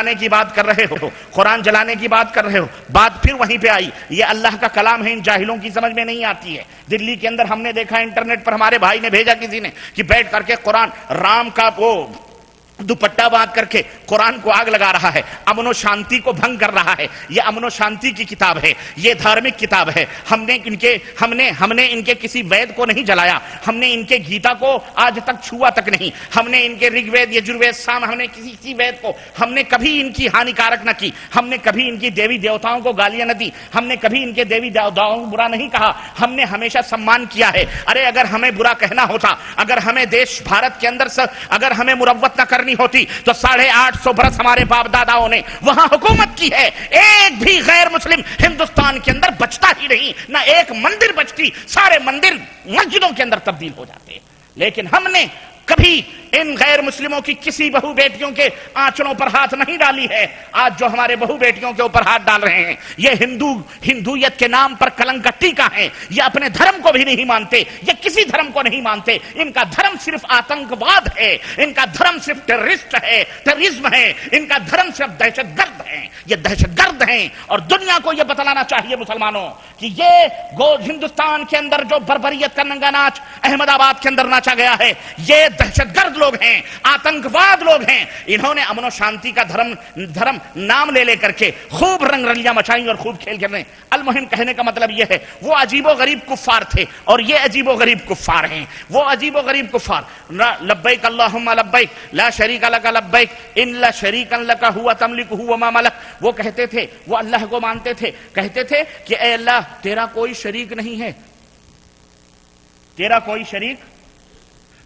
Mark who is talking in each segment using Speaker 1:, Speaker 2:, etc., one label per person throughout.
Speaker 1: جلانے کی بات کر رہے ہو، قرآن جلانے کی بات کر رہے ہو، بات پھر وہیں پہ آئی یہ اللہ کا کلام ہے، ان جاہلوں کی سمجھ میں نہیں آتی ہے۔ دلی کے اندر ہم نے دیکھا انٹرنیٹ پر ہمارے بھائی نے بھیجا کسی نے کہ بیٹھ کر کے قرآن رام کا وہ دوپٹہ باندھ کر کے قرآن کو آگ لگا رہا ہے، امن و شانتی کو بھنگ کر رہا ہے۔ یہ امن و شانتی کی کتاب ہے، یہ دھارمک کتاب ہے۔ ہم نے ان کے کسی وید کو نہیں جلایا، ہم نے ان کے گیتا کو آج تک چھوا تک نہیں، ہم نے ان کے رگ وید یجروید سام، ہم نے کسی وید کو ہم نے کبھی ان کی ہانیکارک نہ کی، ہم نے کبھی ان کی دیوی دیوتاؤں کو گالیاں نہ دی، ہم نے کبھی ان کے دیوی دیوتاؤں کو برا نہیں کہا، ہم نے ہمیشہ سمان کیا ہے۔ ارے اگر ہمیں برا کہنا ہوتا، اگر ہمیں دیش بھارت کے اندر اگر ہمیں مروت نہ کرنی ہوتی تو 850 برس ہمارے باپ داداؤں نے وہاں حکومت کی ہے، ایک بھی غیر مسلم ہندوستان کے اندر بچتا ہی نہیں، نہ ایک مندر بچتی، سارے مندر مسجدوں کے اندر تبدیل ہو جاتے۔ لیکن ہم نے کبھی ان غیر مسلموں کی کسی بہو بیٹیوں کے آنچڑوں پر ہاتھ نہیں ڈالی ہے۔ آج جو ہمارے بہو بیٹیوں کے اوپر ہاتھ ڈال رہے ہیں یہ ہندویت کے نام پر کلنک کا ٹیکا ہے، یہ اپنے دھرم کو بھی نہیں مانتے، یہ کسی دھرم کو نہیں مانتے، ان کا دھرم صرف آتنکواد ہے، ان کا دھرم صرف ٹیررزم ہے، ان کا دھرم صرف دہشت گرد ہے، یہ دہشت گرد ہیں۔ اور دنیا کو یہ بتلانا چاہیے مسلمانوں کہ یہ ہندوستان کے اندر جو بربریت کا ننگا ناچ احمد آباد کے اندر ناچا گیا ہے یہ دہشت گرد لوگ ہیں، آتنکواد لوگ ہیں۔ انہوں نے امن و شانتی کا دھرم نام لے کر کے خوب رنگ رلیاں مچائیں اور خوب کھیل کرنے۔ المہم کہنے کا مطلب یہ ہے وہ عجیب و غریب کفار تھے اور یہ عجیب و غریب کفار ہیں، وہ عجیب و غریب کفار۔ لبیک اللہم لبیک لا شریک لک لبیک ان لا شریکا لک ہوا تملک وما ملک۔ وہ کہتے تھے، وہ اللہ کو مانتے تھے، کہتے تھے کہ اے اللہ تیرا کوئی شریک نہیں ہے، تیرا کوئی شریک،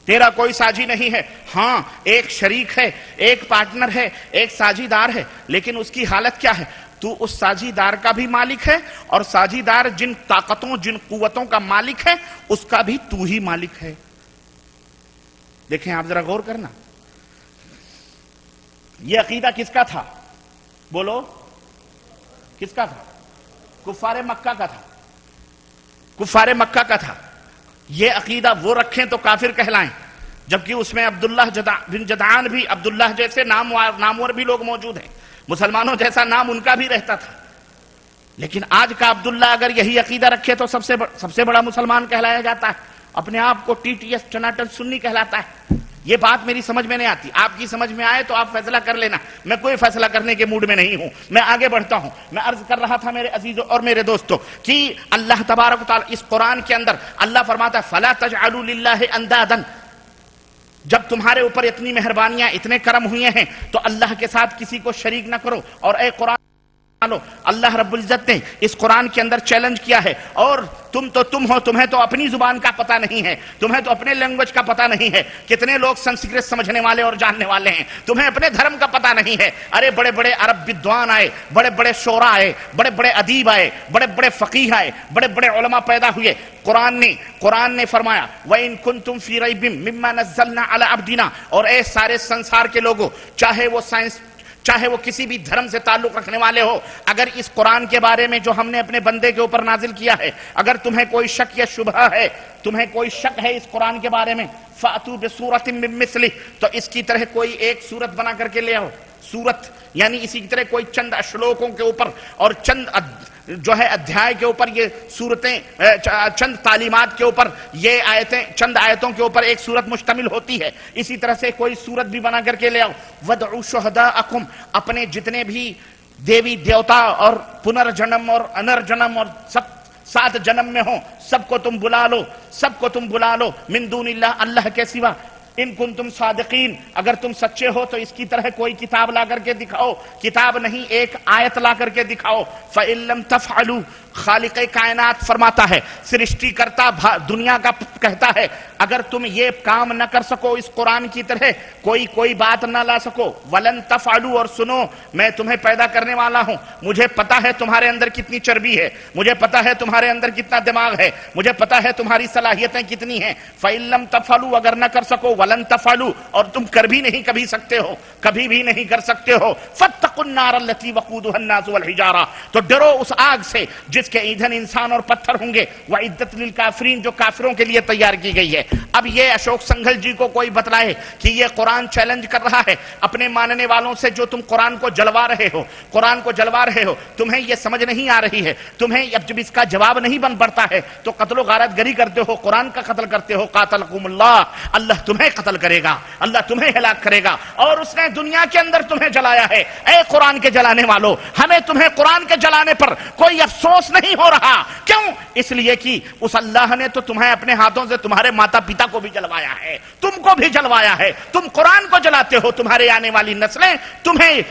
Speaker 1: تیرا کوئی ساجی نہیں ہے۔ ہاں ایک شریک ہے، ایک پارٹنر ہے، ایک ساجی دار ہے، لیکن اس کی حالت کیا ہے؟ تو اس ساجی دار کا بھی مالک ہے اور ساجی دار جن طاقتوں جن قوتوں کا مالک ہے اس کا بھی تو ہی مالک ہے۔ دیکھیں آپ ذرا غور کرنا، یہ عقیدہ کس کا تھا؟ بولو کس کا تھا؟ کفار مکہ کا تھا، کفار مکہ کا تھا۔ یہ عقیدہ وہ رکھیں تو کافر کہلائیں، جبکہ اس میں عبداللہ بن جدعان بھی، عبداللہ جیسے نامور بھی لوگ موجود ہیں، مسلمانوں جیسا نام ان کا بھی رہتا تھا۔ لیکن آج کا عبداللہ اگر یہی عقیدہ رکھے تو سب سے بڑا مسلمان کہلایا جاتا ہے، اپنے آپ کو ٹی ٹی ایس ٹناٹن سنی کہلاتا ہے۔ یہ بات میری سمجھ میں نہیں آتی، آپ کی سمجھ میں آئے تو آپ فیصلہ کر لینا، میں کوئی فیصلہ کرنے کے موڈ میں نہیں ہوں، میں آگے بڑھتا ہوں۔ میں عرض کر رہا تھا میرے عزیزوں اور میرے دوستوں کہ اللہ تبارک و تعالی اس قرآن کے اندر اللہ فرماتا ہے فَلَا تَجْعَلُوا لِلَّهِ أَنْدَادًا، جب تمہارے اوپر اتنی مہربانیاں اتنے کرم ہوئے ہیں تو اللہ کے ساتھ کسی کو شریک نہ کرو۔ اور اے قرآن اللہ رب العزت نے اس قرآن کے اندر چیلنج کیا ہے، اور تم ہو، تمہیں تو اپنی زبان کا پتہ نہیں ہے، تمہیں تو اپنے لینگویج کا پتہ نہیں ہے، کتنے لوگ سنسکرت سمجھنے والے اور جاننے والے ہیں، تمہیں اپنے دھرم کا پتہ نہیں ہے۔ ارے بڑے بڑے عرب بدوان آئے، بڑے بڑے شعراء آئے، بڑے بڑے ادیب آئے، بڑے بڑے فقیہ آئے، بڑے بڑے علماء پیدا ہوئے۔ قرآن نے فرمایا وَإِن كُنتُمْ فِي رَيْبٍ مِّمَّا نَزَّلْنَا عَلَىٰ عَبْدِنَا، اور اے سارے سنسار کے لوگوں، چاہے وہ سائنس، چاہے وہ کسی بھی دھرم سے تعلق رکھنے والے ہو، اگر اس قرآن کے بارے میں جو ہم نے اپنے بندے کے اوپر نازل کیا ہے اگر تمہیں کوئی شک یا شبہ ہے، تمہیں کوئی شک ہے اس قرآن کے بارے میں، فَأْتُوا بِسُورَةٍ مِّن مِّثْلِهِ، تو اس کی طرح کوئی ایک سورت بنا کر کے لے آؤ۔ سورت یعنی اسی طرح کوئی چند اشلوکوں کے اوپر اور چند جو ہے ادھیائے کے اوپر یہ صورتیں، چند تعلیمات کے اوپر یہ آیتیں، چند آیتوں کے اوپر ایک صورت مشتمل ہوتی ہے۔ اسی طرح سے کوئی صورت بھی بنا کر کے لے آؤ۔ وَدْعُوا شُهَدَاءَكُمْ، اپنے جتنے بھی دیوی دیوتا اور پنرجنم اور انرجنم اور سب 7 جنم میں ہوں سب کو تم بلا لو، سب کو تم بلا لو، من دون اللہ، اللہ کے سوا۔ ان کنتم صادقین، اگر تم سچے ہو تو اس کی طرح کوئی کتاب لا کر کے دکھاؤ، کتاب نہیں ایک آیت لا کر کے دکھاؤ۔ فَإِن لَمْ تَفْعَلُوا، خالق کائنات فرماتا ہے، سرشٹی کرتا دنیا کا کہتا ہے اگر تم یہ کام نہ کر سکو اس قرآن کی طرح، کوئی بات نہ لا سکو، وَلَن تَفْعَلُوا، اور سنو میں تمہیں پیدا کرنے والا ہوں، مجھے پتا ہے تمہارے اندر کتنی چربی ہے، مجھے پتا ہے تمہارے اندر کتنا دماغ ہے، مجھے پتا ہے تمہاری صلاحیتیں کتنی ہیں۔ فَإِن لَمْ تَفْعَلُوا، اگر نہ کر سکو، ولن تفعلوا، اور تم کر بھی نہیں کبھی سکتے ہو، کبھی بھی نہیں کر سکتے ہو، فاتقوا النار التي وقودها الناس والحجارہ، تو ڈرو اس آگ سے جس کے ایندھن انسان اور پتھر ہوں گے، وعدت للکافرین، جو کافروں کے لیے تیار کی گئی ہے۔ اب یہ اشوک سنگھل جی کو کوئی بتلائے کہ یہ قرآن چیلنج کر رہا ہے اپنے ماننے والوں سے، جو تم قرآن کو جلوا رہے ہو، قرآن کو جلوا رہے ہو، تمہیں یہ سمجھ نہیں آ رہی ہے، تمہیں اب جب اس کا جواب نہیں بن پڑتا ہے تو قتل و غارت گری کرتے ہو، قرآن کا قتل کرتے ہو۔ قاتلکم اللہ، اللہ تمہیں قتل کرے گا، اللہ تمہیں ہلاک کرے گا، اور اس نے دنیا کے اندر تمہیں جلایا ہے۔ اے قرآن کے جلانے والو، ہمیں تمہیں قرآن کے جلانے پر کوئی افسوس نہیں ہو رہا، کیوں؟ اس لیے کہ اس اللہ نے تو تمہیں اپنے ہاتھوں سے تمہارے ماتا پتا کو بھی جلوایا ہے، تم کو بھی جلوایا ہے، تم قرآن کو جلاتے ہو، تمہارے آنے والی نسلیں تمہیں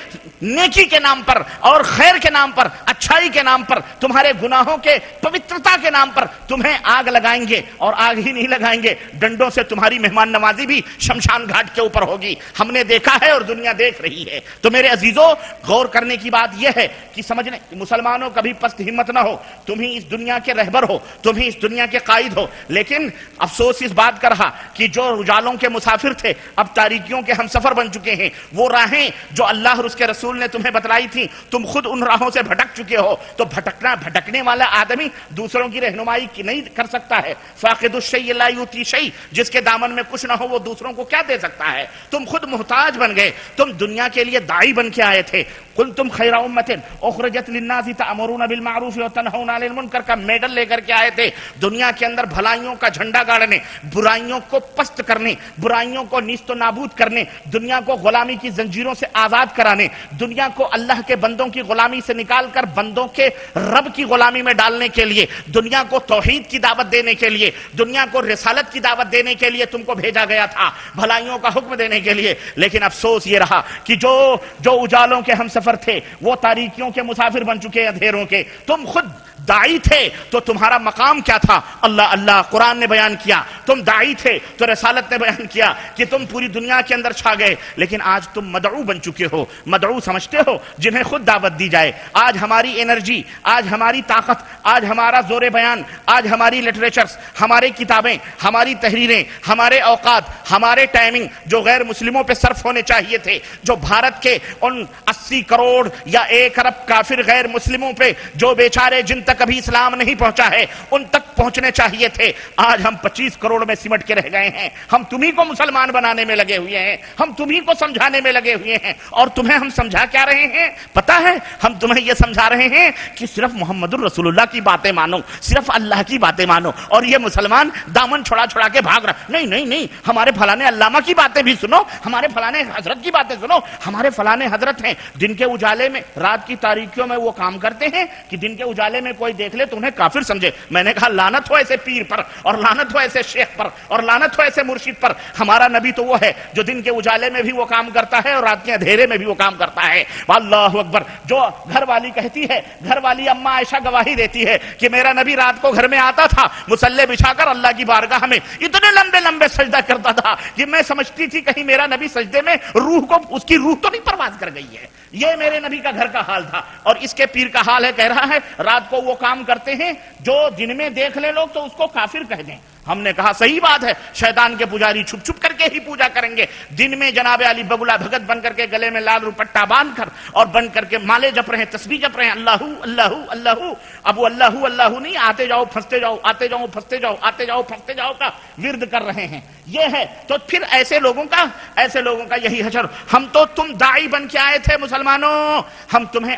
Speaker 1: نیکی کے نام پر اور خیر کے نام پر، اچھائی کے نام پر، تمہارے گناہوں کے پوترتا کے نام پر تمہیں آگ لگائیں گے، اور آگ ہی نہیں لگائیں گے، ڈنڈوں سے تمہاری مہمان نوازی بھی شمشان گھاٹ کے اوپر ہوگی۔ ہم نے دیکھا ہے اور دنیا دیکھ رہی ہے۔ تو میرے عزیزوں، غور کرنے کی بات یہ ہے کہ سمجھنے، مسلمانوں کبھی پست ہمت نہ ہو، تم ہی اس دنیا کے رہبر ہو، تم ہی اس دنیا کے قائد ہو، لیکن افسوس اس بات کا رہا کہ جو اجالوں کے مسافر تھے اب تاریکیوں کے ہم سفر بن چکے ہیں۔ وہ راہیں جو اللہ اور اس کے رسول نے تمہیں بتلائی تھی، تم خود ان راہوں سے بھٹک چکے ہو۔ تو بھٹکنے والا آدمی دوسروں کی رہنمائی کی نہیں کر سکتا ہے۔ فاقد الشیء لا یؤتی شیء، جس کے دامن میں کچھ نہ ہو وہ دوسروں کو کیا دے سکتا ہے؟ تم خود محتاج بن گئے، تم دنیا کے لیے داعی بن کے آئے تھے۔ کنتم خیر امۃ اخرجت للناس تأمرون بالمعروف وتنہون عن المنکر کا میڈل لے کر کے آئے تھے، دنیا کے اندر بھلائیوں کا جھنڈا گاڑنے، برائیوں کو پست کرنے، برائیوں کو نیست و نابود کرنے، دنیا کو غلامی کی زنجیروں سے آزاد کرانے، دنیا کو اللہ کے بندوں کی غلامی سے نکال کر بندوں کے رب کی غلامی میں ڈالنے کے لیے، دنیا کو توحید کی دعوت دینے کے لیے، دنیا کو رسالت کی دعوت دینے کے لیے تم کو بھیجا گیا تھا، بھلائیوں کا حکم دینے کے لیے۔ لیکن افسوس یہ رہا کہ جو اجالوں کے ہم سفر تھے وہ تاریکیوں کے مسافر بن چکے، اندھیروں کے۔ تم خود داعی تھے تو تمہارا مقام کیا تھا؟ اللہ اللہ قرآن نے بیان کیا۔ تم داعی تھے تو رسالت نے بیان کیا کہ تم پوری دنیا کے اندر چھا گئے، لیکن آج تم مدعو بن چکے ہو۔ مدعو سمجھتے ہو جنہیں خود دعوت دی جائے۔ آج ہماری انرجی، آج ہماری طاقت، آج ہمارا زور بیان، آج ہماری لٹریچرز، ہماری کتابیں، ہماری تحریریں، ہمارے اوقات، ہمارے ٹائمنگ جو غیر مسلموں پہ صرف ہونے چاہیے تھے، جو بھارت کے ان 80 کروڑ یا 1 ارب کافر غیر مسلموں پہ جو بیچارے جن تک ابھی اسلام نہیں پہنچا ہے ان تک پہنچنے چاہیے تھے، آج ہم 25 کروڑ میں سمٹ کے رہ گئے ہیں۔ ہم تمہیں کو مسلمان بنانے میں لگے ہوئے ہیں، ہم تمہیں کو سمجھانے میں لگے ہوئے ہیں، اور تمہیں ہم سمجھا کیا رہے ہیں پتا ہے؟ ہم تمہیں یہ سمجھا رہے ہیں کہ صرف محمد الرسول اللہ کی باتیں مانو، صرف اللہ کی باتیں مانو، اور یہ مسلمان دامن چھڑا چھڑا کے بھاگ رہا۔ نہیں نہیں نہیں، ہمارے فلانے علامہ کی باتیں بھی سنو، ہمارے فلانے حضرت کی باتیں سنو۔ ہمارے فلانے حضرت ہیں، دن کے اجالے میں، رات کی تاریکیوں میں وہ کام کرتے ہیں کہ دن کے اجالے میں کوئی دیکھ لے تو انہیں کافر سمجھے۔ میں نے کہا لعنت ہو ایسے پیر پر، اور لعنت ہو ایسے شیخ پر، اور لعنت ہو ایسے مرشد پر۔ ہمارا نبی تو وہ ہے جو دن کے اجالے میں بھی وہ کام کرتا ہے اور رات کے اندھیرے میں بھی وہ کام کرتا ہے۔ اللہ اکبر۔ جو گھر والی کہتی ہے، گھر والی اما عائشہ گواہی دیتی ہے کہ میرا نبی رات کو گھر میں آتا تھا، مصلے بچھا کر اللہ کی بارگاہ میں اتنے لمبے لمبے سجدہ کرتا تھا کہ میں سمجھتی تھی کہیں میرا نبی سجدے میں اس کی روح تو نہیں پرواز کر گئی ہے۔ یہ میرے نبی کا گھر کا حال تھا، اور اس کے پیر کا حال ہے، کہہ رہا ہے رات کو وہ کام کرتے ہیں جو دن میں دیکھ لے لوگ تو اس کو کافر کہہ دیں۔ ہم نے کہا صحیح بات ہے، شیطان کے پجاری چھپ چھپ کر کے ہی پوجا کریں گے، دن میں جناب علی بگلا بھگت بن کر کے گلے میں لال روپٹا باندھ کر اور بن کر کے مالے جپ رہے ہیں، تسبیح جپ رہے ہیں، اللہ اللہ اللہ۔ اب وہ اللہ اللہ نہیں، آتے جاؤ پھنستے جاؤ، آتے جاؤ پھنستے جاؤ، آتے جاؤ پھنستے جاؤ کا ورد کر رہے ہیں۔ یہ ہے تو پھر ایسے لوگوں کا یہی حشر۔ ہم تو تم داعی بن کے آئے تھے مسلمانوں، ہم تمہیں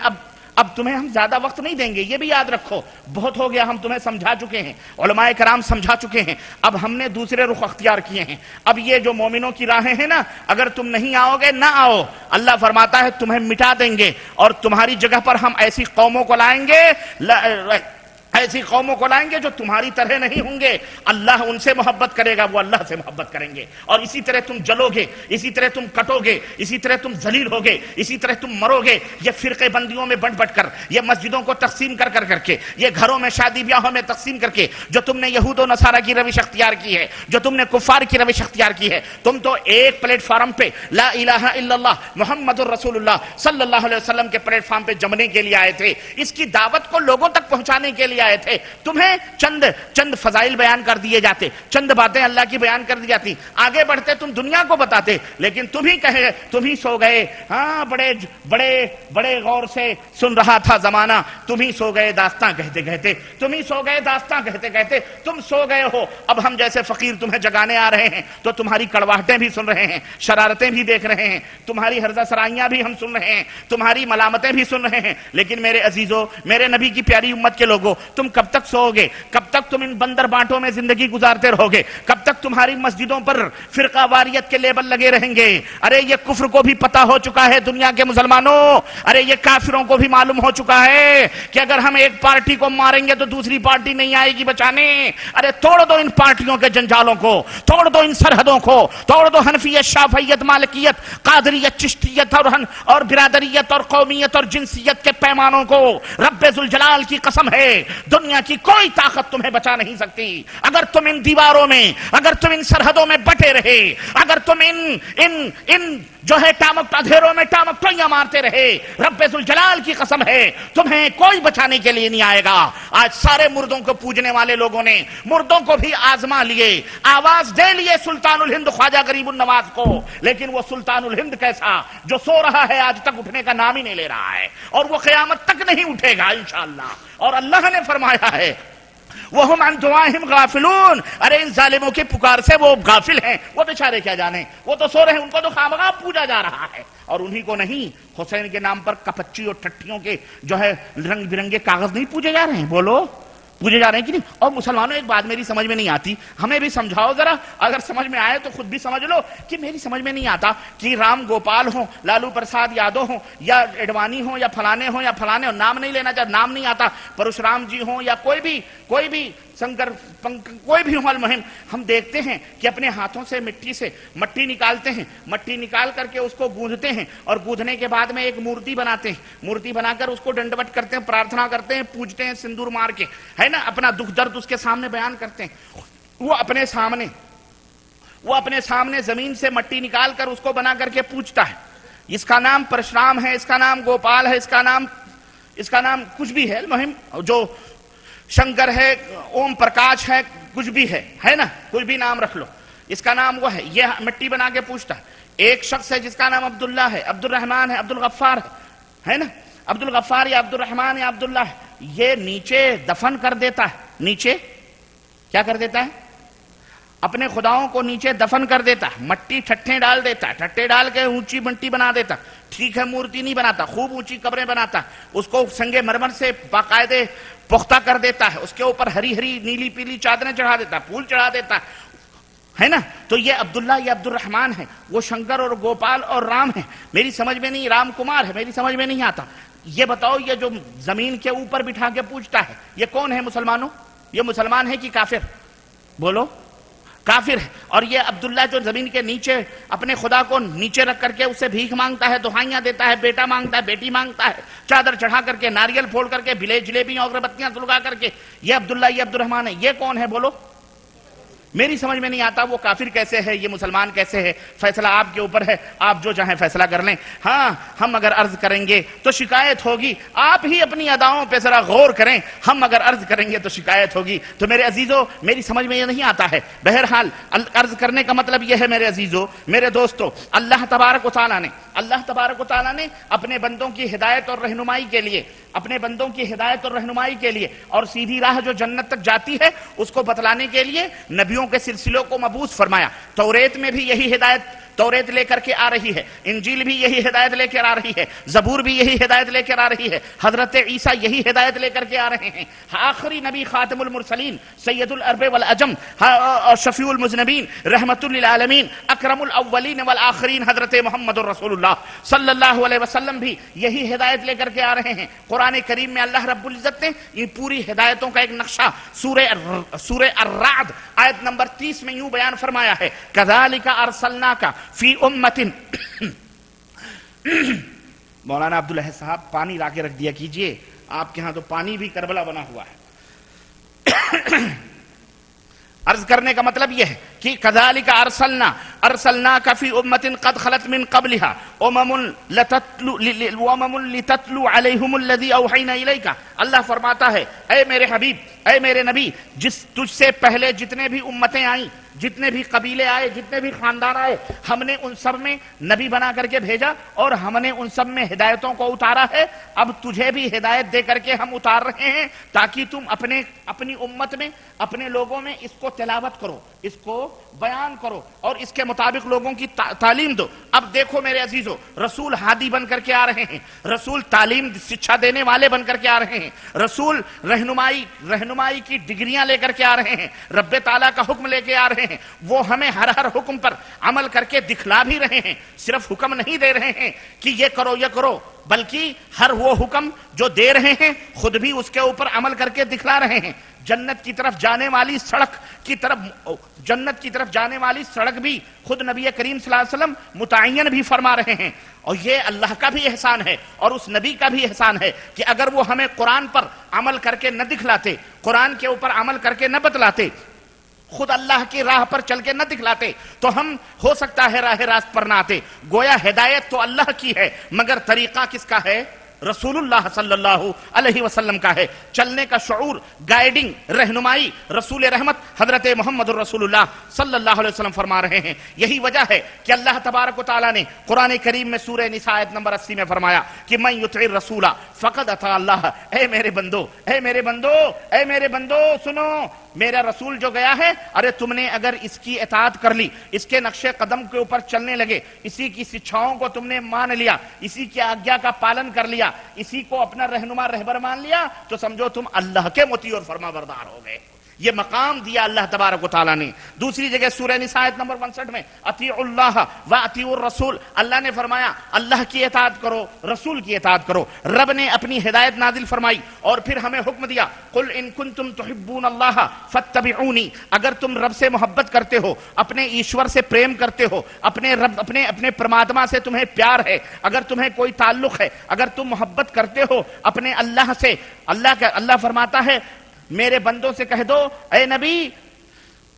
Speaker 1: اب تمہیں ہم زیادہ وقت نہیں دیں گے، یہ بھی یاد رکھو، بہت ہو گیا، ہم تمہیں سمجھا چکے ہیں، علماء کرام سمجھا چکے ہیں، اب ہم نے دوسرے رخ اختیار کیے ہیں۔ اب یہ جو مومنوں کی راہیں ہیں نا، اگر تم نہیں آؤ گے نہ آؤ، اللہ فرماتا ہے تمہیں مٹا دیں گے، اور تمہاری جگہ پر ہم ایسی قوموں کو لائیں گے، ایسی قوموں کو لائیں گے جو تمہاری طرح نہیں ہوں گے۔ اللہ ان سے محبت کرے گا، وہ اللہ سے محبت کریں گے، اور اسی طرح تم جلو گے، اسی طرح تم کٹو گے، اسی طرح تم ذلیل ہوگے، اسی طرح تم مرو گے۔ یہ فرقے بندیوں میں بٹ کر، یہ مسجدوں کو تقسیم کر کے، یہ گھروں میں شادی بیاہوں میں تقسیم کر کے، جو تم نے یہود و نصارہ کی روش اختیار کی ہے، جو تم نے کفار کی روش اختیار کی ہے، تم تو ایک پلیٹ فارم پہ لا الہ الا اللہ محمد الرسول اللہ صلی اللہ علیہ وسلم کے پلیٹ فارم پہ جمنے کے لیے آئے تھے، اس کی دعوت کو لوگوں تک پہنچانے کے لیے آئے تھے، تمہیں چند فضائل بیان کر دیے جاتے، چند باتیں اللہ کی بیان کر دی جاتی، آگے بڑھتے تم دنیا کو بتاتے، لیکن تم ہی سو گئے۔ ہاں بڑے بڑے بڑے غور سے سن رہا تھا زمانہ، تم ہی سو گئے داستاں کہتے کہتے، تم ہی سو گئے داستاں کہتے کہتے، تم سو گئے ہو۔ اب ہم جیسے فقیر تمہیں جگانے آ رہے ہیں تو تمہاری کڑواہٹیں بھی سن رہے ہیں، شرارتیں بھی دیکھ رہے ہیں، تمہاری ہرزہ سرائیاں بھی ہم سن رہے ہیں، تمہاری ملامتیں بھی سن رہے ہیں، لیکن میرے عزیزو، میرے نبی کی پیاری امت کے لوگوں، تم کب تک سو گے؟ کب تک تم ان بندر بانٹوں میں زندگی گزارتے رہو گے؟ کب تک تمہاری مسجدوں پر فرقہ واریت کے لیبل لگے رہیں گے؟ ارے یہ کفر کو بھی پتا ہو چکا ہے دنیا کے مسلمانوں، ارے یہ کافروں کو بھی معلوم ہو چکا ہے کہ اگر ہم ایک پارٹی کو ماریں گے تو دوسری پارٹی نہیں آئے گی بچانے۔ ارے توڑ دو ان پارٹیوں کے جنجالوں کو، توڑ دو ان سرحدوں کو، توڑ دو حنفیت، شافعیت، مالکیت، قادریت، چشتیت اور برادریت اور قومیت اور جنسیت کے پیمانوں کو۔ رب ذوالجلال کی قسم ہے، دنیا کی کوئی طاقت تمہیں بچا نہیں سکتی۔ اگر تم ان دیواروں میں، اگر تم ان سرحدوں میں بٹے رہے، اگر تم ان جو ہے ٹامک اندھیروں میں ٹامک ٹوئیاں مارتے رہے، رب ذوالجلال کی قسم ہے تمہیں کوئی بچانے کے لیے نہیں آئے گا۔ آج سارے مردوں کو پوجنے والے لوگوں نے مردوں کو بھی آزما لیے، آواز دے لیے سلطان الہند خواجہ غریب النواز کو، لیکن وہ سلطان الہند کیسا جو سو رہا ہے، آج تک اٹھنے کا نام ہی نہیں لے رہا ہے، اور وہ قیامت تک نہیں اٹھے گا انشاءاللہ۔ اور اللہ نے فرمایا ہے وَهُمْ عَنْ دُعَائِهِمْ غَافِلُونَ، ارے ان ظالموں کے پکار سے وہ غافل ہیں، وہ بیچارے کیا جانے، وہ تو سو رہے ہیں، ان کو تو خامخواہ پوجا جا رہا ہے، اور انہی کو نہیں حسین کے نام پر کپچی اور ٹھٹیوں کے جو ہے رنگ برنگے کاغذ نہیں پوجے جا رہے ہیں؟ بولو پوجے جا رہے ہیں کہ نہیں؟ اور مسلمانوں ایک بات میری سمجھ میں نہیں آتی، ہمیں بھی سمجھاؤ ذرا، اگر سمجھ میں آئے تو خود بھی سمجھ لو کہ میری سمجھ میں نہیں آتا کہ رام گوپال ہوں، لالو پرساد یادو ہوں، یا اڈوانی ہوں، یا فلانے ہوں، یا فلانے ہوں، نام نہیں لینا چاہتا، نام نہیں آتا، پرشرام جی ہوں، یا کوئی بھی شنکر کوئی بھی ہو، المہم ہم دیکھتے ہیں کہ اپنے ہاتھوں سے مٹی نکالتے ہیں، مٹی نکال کر کے اس کو گوندھتے ہیں، اور گوندھنے کے بعد میں ایک مورتی بناتے ہیں، مورتی بنا کر اس کو ڈنڈوت کرتے ہیں، پرارتھنا کرتے ہیں، پوجتے ہیں سندور مار کے، ہے نا، اپنا دکھ درد اس کے سامنے بیان کرتے ہیں۔ وہ اپنے سامنے زمین سے مٹی نکال کر اس کو بنا کر کے پوجتا ہے۔ اس کا نام پرشرام ہے، اس کا نام گوپال ہے، اس کا نام کچھ بھی ہے، المہم جو شنکر ہے، اوم پرکاش ہے، کچھ بھی ہے نا، کوئی بھی نام رکھ لو، اس کا نام وہ ہے، یہ مٹی بنا کے پوچھتا ہے۔ ایک شخص ہے جس کا نام عبداللہ ہے، عبد الرحمن ہے، عبد الغفار ہے نا، عبد الغفار یا عبد الرحمن یا عبداللہ ہے، یہ نیچے دفن کر دیتا ہے، نیچے کیا کر دیتا ہے؟ اپنے خداؤں کو نیچے دفن کر دیتا ہے، مٹی ٹھٹھے ڈال دیتا ہے، ٹھٹھے ڈال کے اونچی مٹی بنا دیتا، ٹھیک ہے مورتی نہیں بناتا، خوب اونچی قبریں بناتا، اس کو سنگ مرمر سے باقاعدے پختہ کر دیتا ہے، اس کے اوپر ہری ہری نیلی پیلی چادریں چڑھا دیتا ہے، پھول چڑھا دیتا ہے نا۔ تو یہ عبداللہ یہ عبد الرحمن ہے، وہ شنکر اور گوپال اور رام ہے، میری سمجھ میں نہیں، رام کمار ہے، میری سمجھ میں نہیں آتا۔ یہ بتاؤ یہ جو زمین کے اوپر بٹھا کے پوجتا ہے یہ کون ہے مسلمانوں؟ یہ مسلمان ہے کہ کافر؟ بولو کافر ہے۔ اور یہ عبداللہ جو زمین کے نیچے اپنے خدا کو نیچے رکھ کر کے اسے بھیک مانگتا ہے، دہائیاں دیتا ہے، بیٹا مانگتا ہے، بیٹی مانگتا ہے، چادر چڑھا کر کے، ناریل پھوڑ کر کے، جلیبیاں اور اگربتیاں سلگا کر کے، یہ عبداللہ یہ عبد الرحمن ہے، یہ کون ہے بولو؟ میری سمجھ میں نہیں آتا وہ کافر کیسے ہے، یہ مسلمان کیسے ہے، فیصلہ آپ کے اوپر ہے، آپ جو چاہیں فیصلہ کر لیں۔ ہاں ہم اگر عرض کریں گے تو شکایت ہوگی، آپ ہی اپنی اداؤں پہ ذرا غور کریں، ہم اگر عرض کریں گے تو شکایت ہوگی۔ تو میرے عزیزو میری سمجھ میں یہ نہیں آتا ہے، بہرحال عرض کرنے کا مطلب یہ ہے میرے عزیزو میرے دوستو، اللہ تبارک و تعالیٰ نے اپنے بندوں کی ہدایت اور رہنمائی کے لیے اور سیدھی راہ جو جنت تک جاتی ہے اس کو بتلانے کے لیے نبیوں کے سلسلوں کو مبعوث فرمایا۔ توریت میں بھی یہی ہدایت توریت لے کر کے آ رہی ہے، انجیل بھی یہی ہدایت لے کر آ رہی ہے، زبور بھی یہی ہدایت لے کر آ رہی ہے، حضرت عیسیٰ یہی ہدایت لے کر کے آ رہے ہیں۔ آخری نبی خاتم المرسلین سید العرب والعجم اور شفیع المذنبین رحمت للعالمین اکرم الاولین والآخرین حضرت محمد رسول اللہ صلی اللہ علیہ وسلم بھی یہی ہدایت لے کر کے آ رہے ہیں۔ قرآن کریم میں اللہ رب العزت نے یہ پوری ہدایتوں کا ایک نقشہ سورہ الرعد آیت نمبر 30 میں یوں بیان فرمایا ہے، کذالک ارسلناک فی امت۔ مولانا عبداللہ صاحب پانی لا کے رکھ دیا کیجئے، آپ کے ہاں تو پانی بھی کربلا بنا ہوا ہے۔ عرض کرنے کا مطلب یہ ہے کہ کذالک ارسلناک فی امۃ قد خلت من قبلها امم لتتلو علیہم الذی اوحینا الیک. اللہ فرماتا ہے اے میرے حبیب، اے میرے نبی، تجھ سے پہلے جتنے بھی امتیں آئیں، جتنے بھی قبیلے آئے، جتنے بھی خاندان آئے، ہم نے ان سب میں نبی بنا کر کے بھیجا اور ہم نے ان سب میں ہدایتوں کو اتارا ہے. اب تجھے بھی ہدایت دے کر کے ہم اتار رہے ہیں تاکہ تم اپنی امت میں، اپنے لوگوں میں اس کو تلاوت کرو، اس کو بیان کرو اور اس کے مطابق لوگوں کی تعلیم دو. اب دیکھو میرے عزیزو، رسول ہادی بن کر کے آ رہے ہیں، رسول تعلیم شکشا دینے والے بن کر کے آ رہے ہیں، رسول رہنمائی کی ڈگریاں لے کر کے آ رہے ہیں، رب تعالیٰ کا حکم لے کے آ رہے ہیں. وہ ہمیں ہر حکم پر عمل کر کے دکھلا بھی رہے ہیں، صرف حکم نہیں دے رہے ہیں کہ یہ کرو یہ کرو، بلکہ ہر وہ حکم جو دے رہے ہیں خود بھی اس کے اوپر عمل کر کے دکھلا رہے ہیں. جنت کی طرف جانے والی سڑک بھی خود نبی کریم صلی اللہ علیہ وسلم متعین بھی فرما رہے ہیں. اور یہ اللہ کا بھی احسان ہے اور اس نبی کا بھی احسان ہے کہ اگر وہ ہمیں قرآن پر عمل کر کے نہ دکھلاتے، قرآن کے اوپر عمل کر کے نہ بتلاتے، خود اللہ کی راہ پر چل کے نہ دکھلاتے، تو ہم ہو سکتا ہے راہ راست پر نہ آتے. گویا ہدایت تو اللہ کی ہے مگر طریقہ کس کا ہے؟ رسول اللہ صلی اللہ علیہ وسلم کا ہے. چلنے کا شعور، گائیڈنگ، رہنمائی رسول رحمت حضرت محمد الرسول اللہ صلی اللہ علیہ وسلم فرما رہے ہیں. یہی وجہ ہے کہ اللہ تبارک و تعالیٰ نے قرآن کریم میں سورہ نساء آیت نمبر 80 میں فرمایا کہ من یطع الرسول فقد اطاع اللہ. اے میرے بندو، اے میرے بندو، اے میرے بندو، سنو، میرا رسول جو گیا ہے، ارے تم نے اگر اس کی اطاعت کر لی، اس کے نقش قدم کے اوپر چلنے لگے، اسی کی شکشاؤں کو تم نے مان لیا، اسی کی آگیا کا پالن کر لیا، اسی کو اپنا رہنما رہبر مان لیا، تو سمجھو تم اللہ کے مطیع اور فرما بردار ہو گئے. یہ مقام دیا اللہ تبارک و تعالیٰ نے. دوسری جگہ سورہ نساء آیت نمبر 61 میں اطیعوا اللہ واطیعوا الرسول، اللہ نے فرمایا اللہ کی اطاعت کرو، رسول کی اطاعت کرو. رب نے اپنی ہدایت نازل فرمائی اور پھر ہمیں حکم دیا قل ان کنتم تحبون اللہ فاتبعونی. اگر تم رب سے محبت کرتے ہو، اپنے ایشور سے پریم کرتے ہو، اپنے رب اپنے پرماتما سے تمہیں پیار ہے، اگر تمہیں کوئی تعلق ہے، اگر تم محبت کرتے ہو اپنے اللہ سے، اللہ فرماتا ہے میرے بندوں سے کہہ دو اے نبی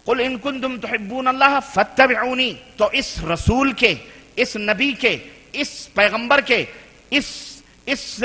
Speaker 1: قل ان کنتم تحبون اللہ فاتبعونی. تو اس رسول کے، اس نبی کے، اس پیغمبر کے، اس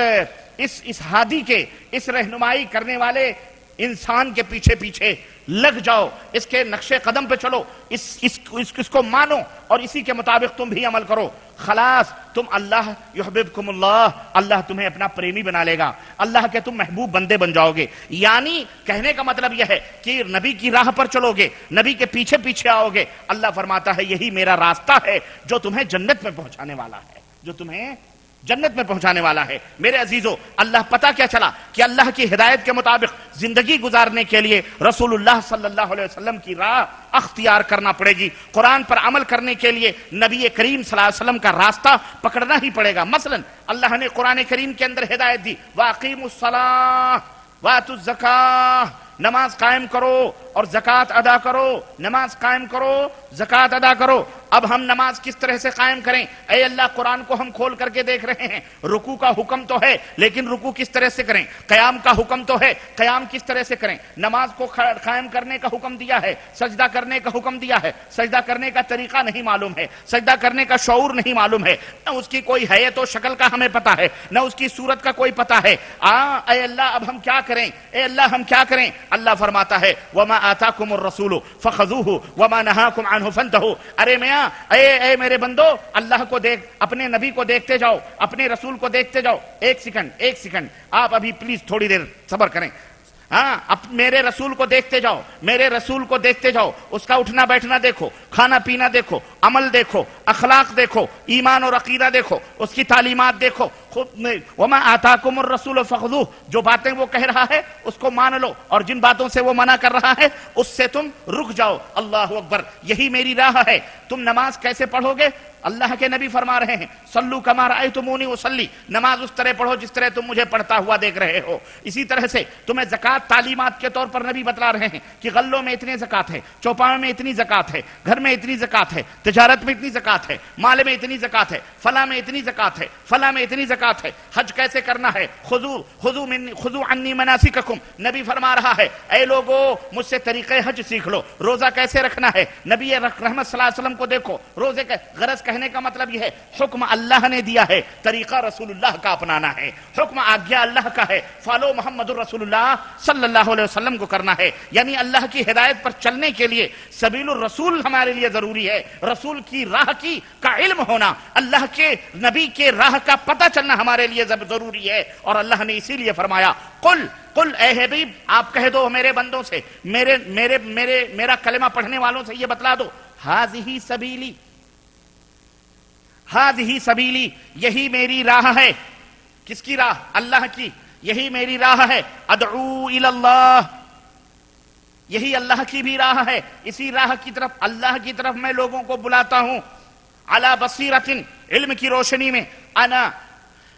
Speaker 1: ہادی کے، اس رہنمائی کرنے والے انسان کے پیچھے پیچھے لگ جاؤ، اس کے نقش قدم پہ چلو، اس کو مانو اور اسی کے مطابق تم بھی عمل کرو. خلاص تم اللہ یحببکم اللہ تمہیں اپنا پریمی بنا لے گا، اللہ کے تم محبوب بندے بن جاؤ گے. یعنی کہنے کا مطلب یہ ہے کہ نبی کی راہ پر چلو گے، نبی کے پیچھے پیچھے آؤ گے. اللہ فرماتا ہے یہی میرا راستہ ہے جو تمہیں جنت میں پہنچانے والا ہے، جو تمہیں جنت میں پہنچانے والا ہے. میرے عزیزو، اللہ پتہ کیا چلا کہ اللہ کی ہدایت کے مطابق زندگی گزارنے کے لیے رسول اللہ صلی اللہ علیہ وسلم کی راہ اختیار کرنا پڑے گی. قرآن پر عمل کرنے کے لیے نبی کریم صلی اللہ علیہ وسلم کا راستہ پکڑنا ہی پڑے گا. مثلا اللہ نے قرآن کریم کے اندر ہدایت دی وَأَقِيمُوا الصَّلَاةَ وَآتُوا الزَّكَاةَ، نماز قائم کرو اور زکوٰۃ ادا کرو، نماز قائم کرو، زکوٰۃ ادا کرو. اب ہم نماز کس طرح سے قائم کریں؟ اے اللہ، قرآن کو ہم کھول کر کے دیکھ رہے ہیں، رکوع کا حکم تو ہے لیکن رکوع کس طرح سے کریں؟ قیام کا حکم تو ہے، قیام کس طرح سے کریں؟ نماز کو قائم کرنے کا حکم دیا ہے، سجدہ کرنے کا حکم دیا ہے، سجدہ کرنے کا طریقہ نہیں معلوم ہے، سجدہ کرنے کا شعور نہیں معلوم ہے، نہ اس کی کوئی حیت و شکل کا ہمیں پتہ ہے، نہ اس کی صورت کا کوئی پتہ ہے. اے اللہ اب ہم کیا کریں؟ اے اللہ ہم کیا کریں؟ اللہ فرماتا ہے وَمَا آتَاكُمُ الرَّسُولُ فَخَذُوهُ وَمَا نَهَاكُمْ عَنْهُ فَانْتَهُوا. ارے میاں، اے میرے بندو، اللہ کو دیکھ، اپنے نبی کو دیکھتے جاؤ، اپنے رسول کو دیکھتے جاؤ. ایک سیکنڈ آپ ابھی پلیز تھوڑی دیر صبر کریں. میرے رسول کو دیکھتے جاؤ، میرے رسول کو دیکھتے جاؤ. اس کا اٹھنا بیٹھنا دیکھو، کھانا پینا دیکھو، عمل دیکھو، اخلاق دیکھو، ایمان اور عقیدہ دیکھو، اس کی تعلیمات دیکھو. وَمَا آتَاكُمُ الرَّسُولُ فَخُذُوهُ، جو باتیں وہ کہہ رہا ہے اس کو مان لو اور جن باتوں سے وہ منع کر رہا ہے اس سے تم رک جاؤ. اللہ اکبر، یہی میری راہ ہے. تم نماز کیسے پڑھو گے؟ اللہ کے نبی فرما رہے ہیں صلو کما رأیتمونی اصلی، نماز اس طرح پڑھو جس طرح تم مجھے پڑھتا ہوا دیکھ رہے ہو۔ اسی طرح سے تمہیں زکوٰۃ تعلیمات کے طور پر نبی بتلا رہے ہیں کہ غلوں میں اتنی زکوٰۃ ہے، چوپاوں میں اتنی زکوٰۃ ہے، گھر میں اتنی زکوٰۃ ہے، تجارت میں اتنی زکوٰۃ ہے، مال میں اتنی زکوٰۃ ہے، فلاں میں اتنی زکوٰۃ ہے، فلاں میں اتنی زکوٰۃ ہے، حج کیسے کرنا ہے، خذوا عنی مناسککم، نبی فرما رہا ہے اے لوگو مجھ سے طریقے حج سیکھ لو، روزہ کیسے رکھنا ہے، نبی رحمت صلی اللہ علیہ وسلم کو دیکھو، روزے کا غرض کہنے کا مطلب یہ ہے حکم اللہ نے دیا ہے، طریقہ رسول اللہ کا اپنانا ہے، حکم آگیا اللہ کا ہے، فالو محمد الرسول اللہ صلی اللہ علیہ وسلم کو کرنا ہے، یعنی اللہ کی ہدایت پر چلنے کے لیے سبیل الرسول ہمارے لیے ضروری ہے، رسول کی راہ کی کا علم ہونا، اللہ کے نبی کے راہ کا پتہ چلنا ہمارے لیے ضروری ہے، اور اللہ نے اسی لیے فرمایا قل اے حبیب آپ کہہ دو میرے بندوں سے، میرا کلمہ پڑھنے والوں سے یہ بتلا دو، ہذہ سبیلی یہی میری راہ ہے، کس کی راہ؟ اللہ کی، یہی میری راہ ہے، ادعو الی اللہ، یہی اللہ کی بھی راہ ہے، اسی راہ کی طرف اللہ کی طرف میں لوگوں کو بلاتا ہوں، علی بصیرۃ علم کی روشنی میں،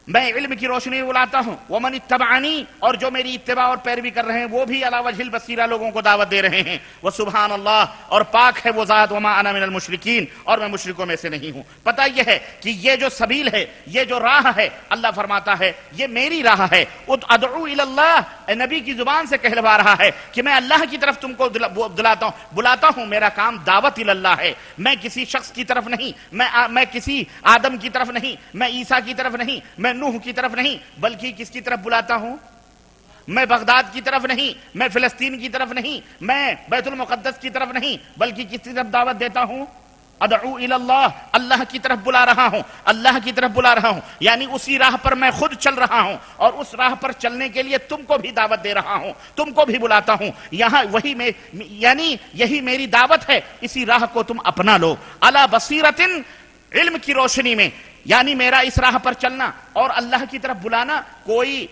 Speaker 1: میں علم کی روشنی بلاتا ہوں، ومن اتبعنی اور جو میری اتباع اور پیروی کر رہے ہیں وہ بھی علی وجہ البصیرہ لوگوں کو دعوت دے رہے ہیں، وسبحان اللہ اور پاک ہے وہ ذات، وما انا من المشرکین اور میں مشرکوں میں سے نہیں ہوں۔ پتہ یہ ہے کہ یہ جو سبیل ہے، یہ جو راہ ہے، اللہ فرماتا ہے یہ میری راہ ہے، ادعو الی اللہ، نبی کی زبان سے کہلوا رہا ہے کہ میں اللہ کی طرف تم کو بلاتا ہوں، میرا کام دعوت الی اللہ ہے، میں کسی شخص کی طرف نہیں، میں کسی آدم کی طرف نہیں، میں عیسیٰ کی طرف نہیں، میں نوح کی طرف نہیں، بلکہ کس کی طرف بلاتا ہوں؟ میں بغداد کی طرف نہیں، میں فلسطین کی طرف نہیں، میں بیت المقدس کی طرف نہیں، بلکہ کس کی طرف دعوت دیتا ہوں؟ ادعو الی اللہ، اللہ کی طرف بلا رہا ہوں، اللہ کی طرف بلا رہا ہوں، یعنی اسی راہ پر میں خود چل رہا ہوں، اور اس راہ پر چلنے کے لیے تم کو بھی دعوت دے رہا ہوں، تم کو بھی بلاتا ہوں، یہاں وہی میں یعنی یہی میری دعوت ہے، اسی راہ کو تم اپنا لو، علی بصیرۃ علم کی روشنی میں، یعنی میرا اس راہ پر چلنا اور اللہ کی طرف بلانا کوئی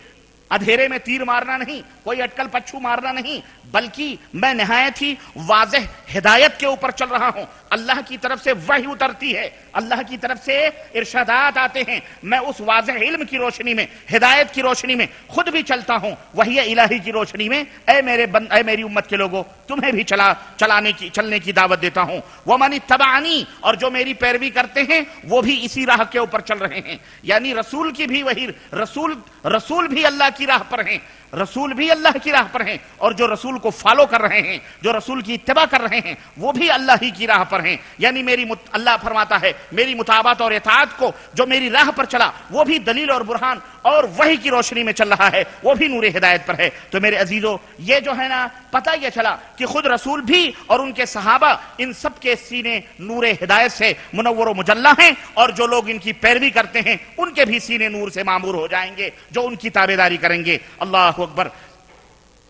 Speaker 1: اندھیرے میں تیر مارنا نہیں، کوئی اٹکل پچھو مارنا نہیں، بلکہ میں نہایت ہی واضح ہدایت کے اوپر چل رہا ہوں، اللہ کی طرف سے وحی اترتی ہے، اللہ کی طرف سے ارشادات آتے ہیں، میں اس واضح علم کی روشنی میں، ہدایت کی روشنی میں خود بھی چلتا ہوں، وحی الہی کی روشنی میں اے میری امت کے لوگوں تمہیں بھی چلنے کی دعوت دیتا ہوں، ومن اتبعنی اور جو میری پیروی کرتے ہیں وہ بھی اسی راہ کے اوپر چل رہے ہیں، یعنی رسول کی بھی وہی رسول بھی اللہ کی راہ پر ہیں، رسول بھی اللہ کی راہ پر ہیں، اور جو رسول کو فالو کر رہے ہیں، جو رسول کی اتباع کر رہے ہیں وہ بھی اللہ ہی کی راہ پر ہیں، یعنی اللہ فرماتا ہے میری مطابقت اور اطاعت کو جو میری راہ پر چلا وہ بھی دلیل اور برہان اور وحی کی روشنی میں چل رہا ہے، وہ بھی نور ہدایت پر ہے۔ تو میرے عزیزو یہ جو ہے نا پتہ یہ چلا کہ خود رسول بھی اور ان کے صحابہ ان سب کے سینے نور ہدایت سے منور و مجلہ ہیں، اور جو لوگ ان کی پیروی کرتے ہیں ان کے بھی سینے نور سے معمور ہو جائیں گے جو ان کی تابعداری کریں گے۔ اللہ اکبر۔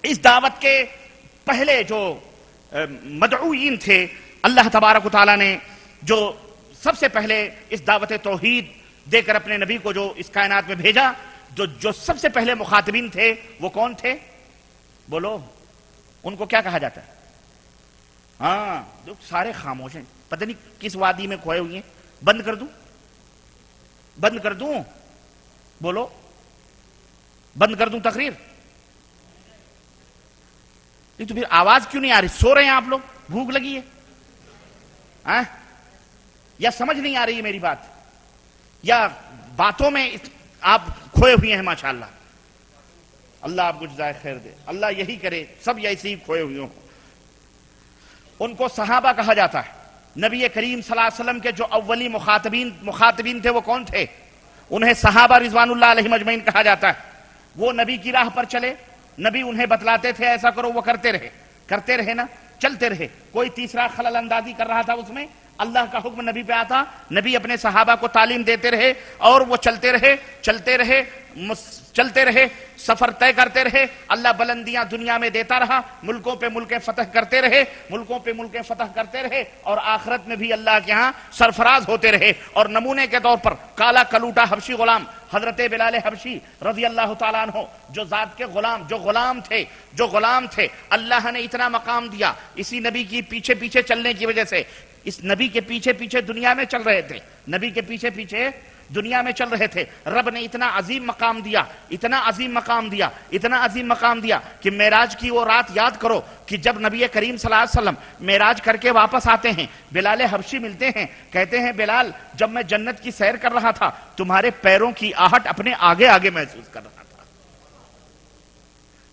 Speaker 1: اس دعوت کے پہلے جو مدعوین تھے، اللہ تبارک و تعالیٰ نے جو سب سے پہلے اس دعوت توحید دے کر اپنے نبی کو جو اس کائنات میں بھیجا، جو سب سے پہلے مخاطبین تھے وہ کون تھے؟ بولو، ان کو کیا کہا جاتا ہے؟ ہاں سارے خاموش ہیں، پتہ نہیں کس وادی میں کھوئے ہوئے ہیں، بند کر دوں بولو، بند کر دوں تقریر؟ نہیں تو پھر آواز کیوں نہیں آ رہی؟ سو رہے ہیں آپ لوگ؟ بھوک لگی ہے یا سمجھ نہیں آ رہی ہے میری بات، یا باتوں میں آپ کھوئے ہوئے ہیں؟ ماشاءاللہ، اللہ آپ کو جزائے خیر دے، اللہ یہی کرے سب ایسے ہی کھوئے ہوئے ہوں۔ ان کو صحابہ کہا جاتا ہے۔ نبی کریم صلی اللہ علیہ وسلم کے جو اولی مخاطبین تھے وہ کون تھے؟ انہیں صحابہ رضوان اللہ علیہم اجمعین کہا جاتا ہے۔ وہ نبی کی راہ پر چلے، نبی انہیں بتلاتے تھے ایسا کرو، وہ کرتے رہے نا، چلتے رہے۔ کوئی تیسرا خلل اندازی کر رہا تھا اس میں، اللہ کا حکم نبی پہ آتا، نبی اپنے صحابہ کو تعلیم دیتے رہے اور وہ چلتے رہے، سفر طے کرتے رہے، اللہ بلندیاں دنیا میں دیتا رہا، ملکوں پہ ملکیں فتح کرتے رہے، اور آخرت میں بھی اللہ کے ہاں سرفراز ہوتے رہے۔ اور نمونے کے طور پر کالا کلوٹا حبشی غلام حضرت بلال حبشی رضی اللہ تعالیٰ عنہ، جو ذات کے غلام تھے، اللہ نے اتنا مقام دیا اسی نبی کی پیچھے چلنے کی وجہ سے اس نبی کے پیچھے پیچھے دنیا میں چل رہے تھے، نبی کے پیچھے پیچھے دنیا میں چل رہے تھے. رب نے اتنا عظیم مقام دیا، اتنا عظیم مقام دیا، اتنا عظیم مقام دیا کہ معراج کی وہ رات یاد کرو کہ جب نبی کریم صلی اللہ علیہ وسلم معراج کر کے واپس آتے ہیں، بلال حبشی ملتے ہیں، کہتے ہیں بلال جب میں جنت کی سیر کر رہا تھا تمہارے پیروں کی آہٹ اپنے آگے آگے محسوس کر رہا تھا.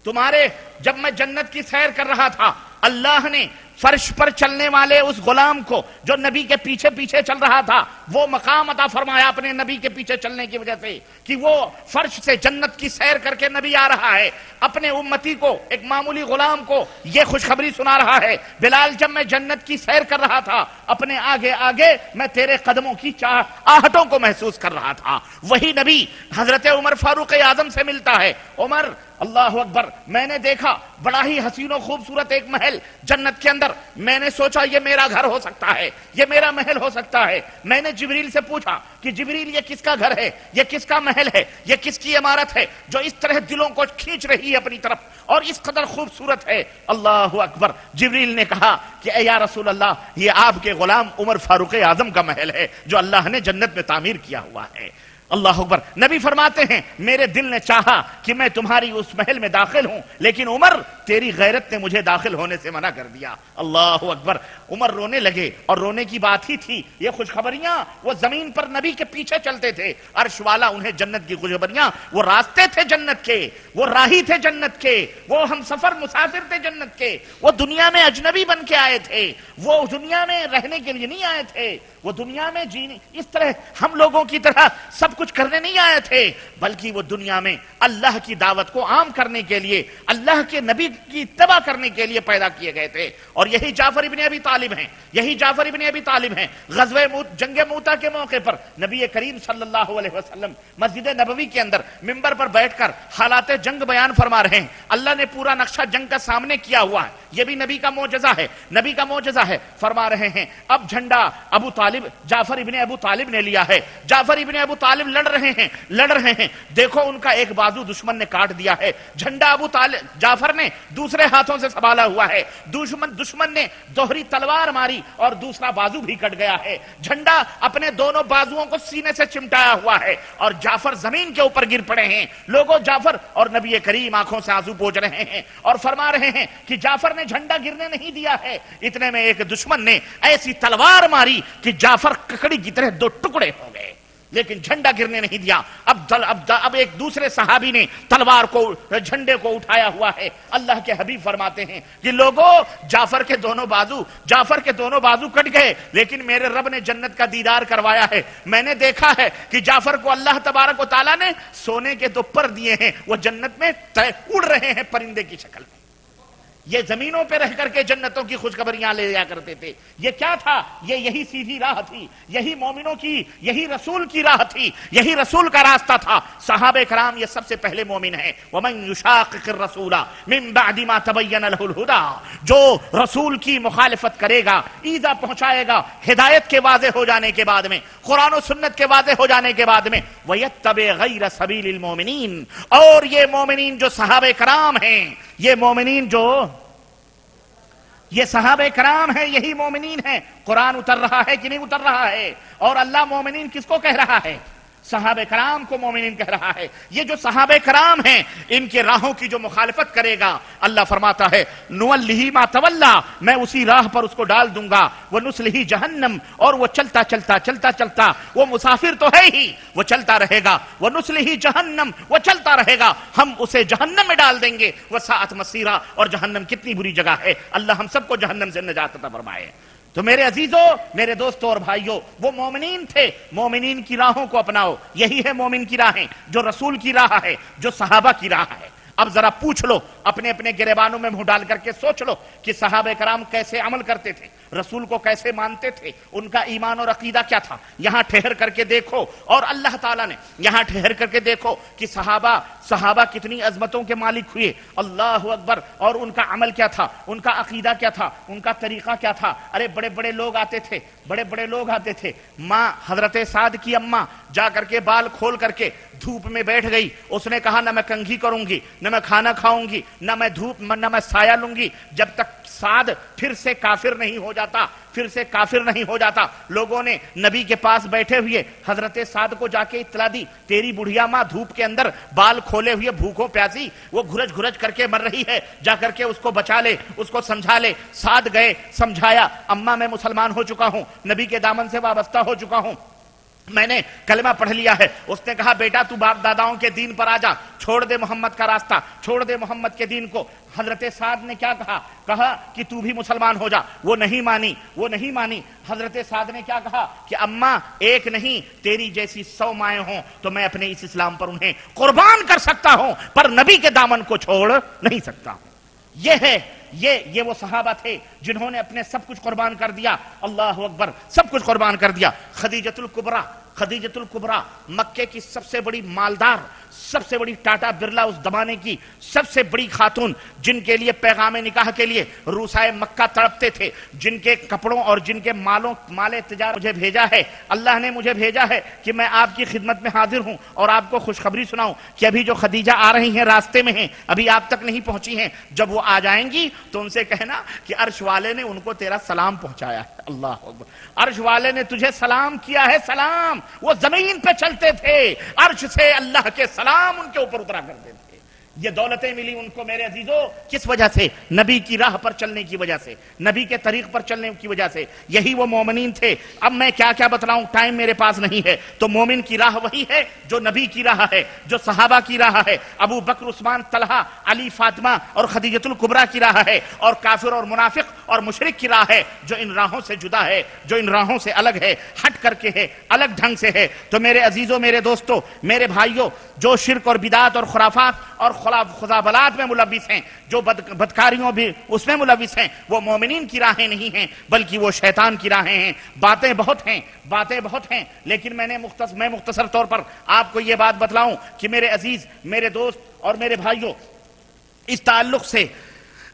Speaker 1: تمہارے جب میں جنت کی سیر کر رہا تھا اللہ نے فرش پر چلنے والے اس غلام کو جو نبی کے پیچھے پیچھے چل رہا تھا وہ مقام عطا فرمایا اپنے نبی کے پیچھے چلنے کی وجہ سے کہ وہ فرش سے جنت کی سیر کر کے نبی آ رہا ہے، اپنے امتی کو، ایک معمولی غلام کو یہ خوشخبری سنا رہا ہے، بلال جب میں جنت کی سیر کر رہا تھا اپنے آگے آگے میں تیرے قدموں کی آہٹوں کو محسوس کر رہا تھا. وہی نبی حضرت عمر فاروق اعظم سے ملتا ہے. عمر اللہ اکبر، میں نے دیکھا بڑا ہی حسین و خوبصورت ایک محل جنت کے اندر، میں نے سوچا یہ میرا گھر ہو سکتا ہے، یہ میرا محل ہو سکتا ہے. میں نے جبریل سے پوچھا کہ جبریل یہ کس کا گھر ہے، یہ کس کا محل ہے، یہ کس کی عمارت ہے جو اس طرح دلوں کو کھینچ رہی ہے اپنی طرف اور اس قدر خوبصورت ہے. اللہ اکبر، جبریل نے کہا کہ اے یا رسول اللہ یہ آپ کے غلام عمر فاروق اعظم کا محل ہے جو اللہ نے جنت میں تعمیر کیا ہوا ہے. اللہ اکبر، نبی فرماتے ہیں میرے دل نے چاہا کہ میں تمہاری اس محل میں داخل ہوں لیکن عمر تیری غیرت نے مجھے داخل ہونے سے منع کر دیا. اللہ اکبر، عمر رونے لگے اور رونے کی بات ہی تھی. یہ خوشخبریاں وہ زمین پر نبی کے پیچھے چلتے تھے، عرش والا انہیں جنت کی خوشخبریاں، وہ راستے تھے جنت کے، وہ راہی تھے جنت کے، وہ ہم سفر مسافر تھے جنت کے، وہ دنیا میں اجنبی بن کے آئے تھے، وہ دنیا میں رہنے کے لیے نہیں آئے تھے، وہ دنیا میں جینے اس طرح ہم لوگوں کی طرح سب کچھ کرنے نہیں آئے تھے، بلکہ وہ دنیا میں اللہ کی دعوت کو عام کرنے کے لیے، اللہ کے نبی کی اتباع کرنے کے لیے پیدا کیے گئے تھے. اور یہی جعفر ابن ابی طالب ہیں، یہی جعفر ابن ابی طالب ہیں. جنگ موتا کے موقع پر نبی کریم صلی اللہ علیہ وسلم مسجد نبوی کے اندر منبر پر بیٹھ کر حالات جنگ بیان فرما رہے ہیں. اللہ نے پورا نقشہ جنگ کا سامنے کیا ہوا ہے، یہ بھی نبی کا معجزہ ہے، نبی کا معجزہ ہے. فرما رہے ہیں اب جھنڈا ابو طالب، جعفر ابن ابو طالب نے لیا ہے، جعفر ابن ابو طالب لڑ رہے ہیں، دیکھو ان کا ایک بازو دشمن نے کاٹ دیا ہے، جھنڈا ابو طالب جعفر نے دوسرے ہاتھوں سے سنبھالا ہوا ہے، دشمن نے دوہری تلوار ماری اور دوسرا بازو بھی کٹ گیا ہے، جھنڈا اپنے دونوں بازوؤں کو سینے سے چمٹایا ہوا ہے اور جعفر زمین کے اوپر گر پڑے ہیں. لوگوں جعفر اور نبی کریم آنکھوں سے آنسو پوچھ رہے ہیں اور فرما رہے ہیں کہ جعفر نے جھنڈا گرنے نہیں دیا ہے. اتنے میں ایک دشمن نے ایسی تلوار ماری کہ جعفر ککڑی کی طرح دو ٹکڑے ہو گئے لیکن جھنڈا گرنے نہیں دیا. اب ایک دوسرے صحابی نے تلوار کو، جھنڈے کو اٹھایا ہوا ہے. اللہ کے حبیب فرماتے ہیں کہ لوگوں جعفر کے دونوں بازو کٹ گئے لیکن میرے رب نے جنت کا دیدار کروایا ہے. میں نے دیکھا ہے کہ جعفر کو اللہ تبارک و تعالیٰ نے سونے کے دو پر دیے ہیں، وہ جنت میں اڑ رہے ہیں پرندے کی شکل میں. یہ زمینوں پہ رہ کر کے جنتوں کی خوشخبریاں لے جا کرتے تھے. یہ کیا تھا؟ یہی سیدھی راہ تھی، یہی مومنوں کی، یہی رسول کی راہ تھی، یہی رسول کا راستہ تھا. صحابہ کرام یہ سب سے پہلے مومن ہیں. وَمَن يُشَاقِقِ الرَّسُولَ مِن بَعْدِ مَا تَبَيَّنَ لَهُ الْهُدَى، جو رسول کی مخالفت کرے گا، ایذا پہنچائے گا ہدایت کے واضح ہو جانے کے بعد میں، قرآن و سنت کے واضح ہو جانے کے بعد میں، وَيَتَّبِعْ غَيْرَ سَبِيلِ الْمُؤْمِنِينَ، اور یہ مومنین جو صحابہ کرام ہیں، یہ مومنین جو یہ صحابہ کرام ہیں، یہی مومنین ہیں. قرآن اتر رہا ہے کہ نہیں اتر رہا ہے؟ اور اللہ مومنین کس کو کہہ رہا ہے؟ صحابہ کرام کو مومنین کہہ رہا ہے. یہ جو صحابہ کرام ہیں ان کے راہوں کی جو مخالفت کرے گا اللہ فرماتا ہے نُوَلِّهِ مَا تَوَلَّا، میں اسی راہ پر اس کو ڈال دوں گا. وَنُسْلِهِ جہنم، اور وہ چلتا وہ مسافر تو ہے ہی، وہ چلتا رہے گا. وَنُسْلِهِ جہنم، وہ چلتا رہے گا، ہم اسے جہنم میں ڈال دیں گے. وَسَاءَتْ مَصِيرًا، اور جہنم کتنی بری جگہ ہے. اللہ ہم سب کو جہنم سے نجات عطا فرمائے. تو میرے عزیزوں، میرے دوستوں اور بھائیوں، وہ مومنین تھے. مومنین کی راہوں کو اپناؤ. یہی ہے مومن کی راہیں، جو رسول کی راہ ہے، جو صحابہ کی راہ ہے. اب ذرا پوچھ لو، اپنے اپنے گریبانوں میں منہ ڈال کر کے سوچ لو کہ صحابہ کرام کیسے عمل کرتے تھے، رسول کو کیسے مانتے تھے، ان کا ایمان اور عقیدہ کیا تھا. یہاں ٹھہر کر کے دیکھو، اور اللہ تعالیٰ نے یہاں ٹھہر کر کے دیکھو کہ صحابہ کتنی عظمتوں کے مالک ہوئے. اللہ اکبر. اور ان کا عمل کیا تھا، ان کا عقیدہ کیا تھا، ان کا طریقہ کیا تھا. ارے بڑے بڑے لوگ آتے تھے. ماں حضرت سعد کی اماں جا کر کے بال کھول کر کے دھوپ میں بیٹھ گئی. اس نے کہا نہ میں کنگھی کروں گی، نہ میں کھانا کھاؤں گی، نہ میں دھوپ، نہ میں سایہ لوں گی، جب تک سعد پھر سے کافر نہیں ہو جاتا، پھر سے کافر نہیں ہو جاتا۔ لوگوں نے نبی کے پاس بیٹھے ہوئے حضرت سعد کو جا کے اطلاع دی، تیری بڑھیا ماں دھوپ کے اندر بال کھولے ہوئے بھوکوں پیاسی وہ گھرج گھرج کر کے مر رہی ہے، جا کر کے اس کو بچا لے، اس کو سمجھا لے۔ سعد گئے، سمجھایا، اماں میں مسلمان ہو چکا ہوں، نبی کے دامن سے وابستہ ہو چکا ہوں، میں نے کلمہ پڑھ لیا ہے۔ اس نے کہا بیٹا تو باپ داداؤں کے دین پر آ جا، چھوڑ دے محمد کا راستہ، چھوڑ دے محمد کے دین کو۔ حضرت سعد نے کیا کہا؟ کہا کہ تو بھی مسلمان ہو جا۔ وہ نہیں مانی، وہ نہیں مانی۔ حضرت سعد نے کیا کہا کہ اماں ایک نہیں تیری جیسی 100 مائیں ہوں تو میں اپنے اس اسلام پر انہیں قربان کر سکتا ہوں، پر نبی کے دامن کو چھوڑ نہیں سکتا ہوں۔ یہ ہے، یہ وہ صحابہ تھے جنہوں نے اپنے سب کچھ قربان کر دیا۔ اللہ اکبر، سب کچھ قربان کر دیا۔ خدیجۃ الکبریٰ، خدیجۃ الکبریٰ مکے کی سب سے بڑی مالدار، سب سے بڑی ٹاٹا برلا اس زمانے کی سب سے بڑی خاتون، جن کے لیے پیغام نکاح کے لیے روسائے مکہ تڑپتے تھے، جن کے کپڑوں اور جن کے مال تجارت مجھے بھیجا ہے، اللہ نے مجھے بھیجا ہے کہ میں آپ کی خدمت میں حاضر ہوں اور آپ کو خوشخبری سناؤں کہ ابھی جو خدیجہ آ رہی ہیں راستے میں ہیں، ابھی آپ تک نہیں پہنچی ہیں، جب وہ آ جائیں گی تو ان سے کہنا کہ عرش والے نے ان کو تیرا سلام پہنچایا ہے۔ اللہ اکبر، عرش والے نے تجھے سلام کیا ہے، سلام۔ وہ زمین پہ چلتے تھے، عرش سے اللہ کے سلام ان کے اوپر اترا کرتے تھے۔ یہ دولتیں ملی ان کو میرے عزیزو کس وجہ سے؟ نبی کی راہ پر چلنے کی وجہ سے، نبی کے طریق پر چلنے کی وجہ سے۔ یہی وہ مومنین تھے۔ اب میں کیا کیا بتلاؤں، ٹائم میرے پاس نہیں ہے۔ تو مومن کی راہ وہی ہے جو نبی کی راہ ہے، جو صحابہ کی راہ ہے، ابو بکر، عثمان، طلحہ، علی، فاطمہ اور خدیجۃ الکبریٰ کی راہ ہے، اور کافر اور منافق اور مشرک کی راہ ہے جو ان راہوں سے جدا ہے، جو ان راہوں سے الگ ہے، ہٹ کر کے ہے، الگ ڈھنگ سے ہے۔ تو میرے عزیزو، میرے دوستو، میرے بھائیو، جو شرک اور بدعات اور خرافات اور خزابلات میں ملوث ہیں، جو بدکاریوں بھی اس میں ملوث ہیں، وہ مومنین کی راہیں نہیں ہیں بلکہ وہ شیطان کی راہیں ہیں۔ باتیں بہت ہیں، باتیں بہت ہیں، لیکن میں مختصر طور پر آپ کو یہ بات بتلاؤں کہ میرے عزیز، میرے دوست اور میرے بھائیوں، اس تعلق سے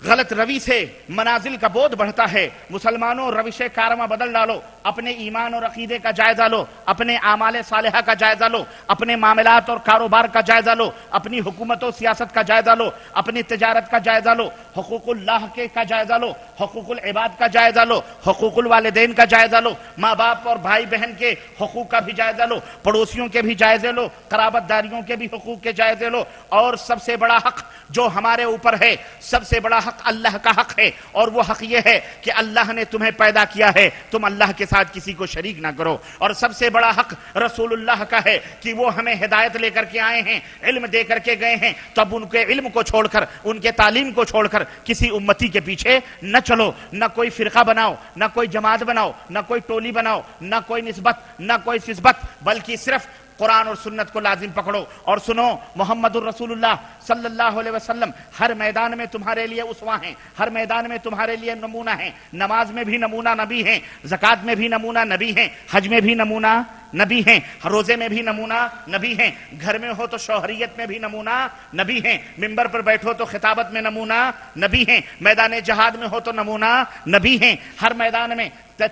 Speaker 1: غلط روی سے منازل کا بودھ بڑھتا ہے۔ مسلمانوں روش کارواں بدل ڈالو، اپنے ایمان اور عقیدے کا جائزہ لو، اپنے اعمال صالحہ کا جائزہ لو، اپنے معاملات اور کاروبار کا جائزہ لو، اپنی حکومت و سیاست کا جائزہ لو، اپنی تجارت کا جائزہ لو، حقوق اللہ کا جائزہ لو، حقوق العباد کا جائزہ لو، حقوق الوالدین کا جائزہ لو، ماں باپ اور بھائی بہن کے حقوق کا بھی جائزہ لو، پڑوسیوں کے بھی جائزے لو، قرابت داریوں کے بھی حقوق کے جائزے لو، اور سب سے بڑا حق جو ہمارے اوپر ہے، سب سے بڑا حق اللہ کا حق ہے، اور وہ حق یہ ہے کہ اللہ نے تمہیں پیدا کیا ہے، تم اللہ کے ساتھ کسی کو شریک نہ کرو، اور سب سے بڑا حق رسول اللہ کا ہے کہ وہ ہمیں ہدایت لے کر کے آئے ہیں، علم دے کر کے گئے ہیں، تب ان کے علم کو چھوڑ کر، ان کے تعلیم کو چھوڑ کر کسی امتی کے پیچھے نہ چلو، نہ کوئی فرقہ بناؤ، نہ کوئی جماعت بناؤ، نہ کوئی ٹولی بناؤ، نہ کوئی نسبت، نہ کوئی نسبت، بلکہ صرف قرآن اور سنت کو لازم پکڑو۔ اور سنو، محمد الرسول اللہ صلی اللہ علیہ وسلم ہر میدان میں تمہارے لیے اسوہ ہیں، ہر میدان میں تمہارے لیے نمونہ ہیں، نماز میں بھی نمونہ نبی ہیں، زکوٰۃ میں بھی نمونہ نبی ہیں، حج میں بھی نمونہ نبی ہیں، روزے میں بھی نمونہ نبی ہیں، گھر میں ہو تو شوہریت میں بھی نمونہ نبی ہیں، منبر پر بیٹھو تو خطابت میں نمونہ نبی ہیں، میدان جہاد میں ہو تو نمونہ نبی ہیں، ہر میدان میں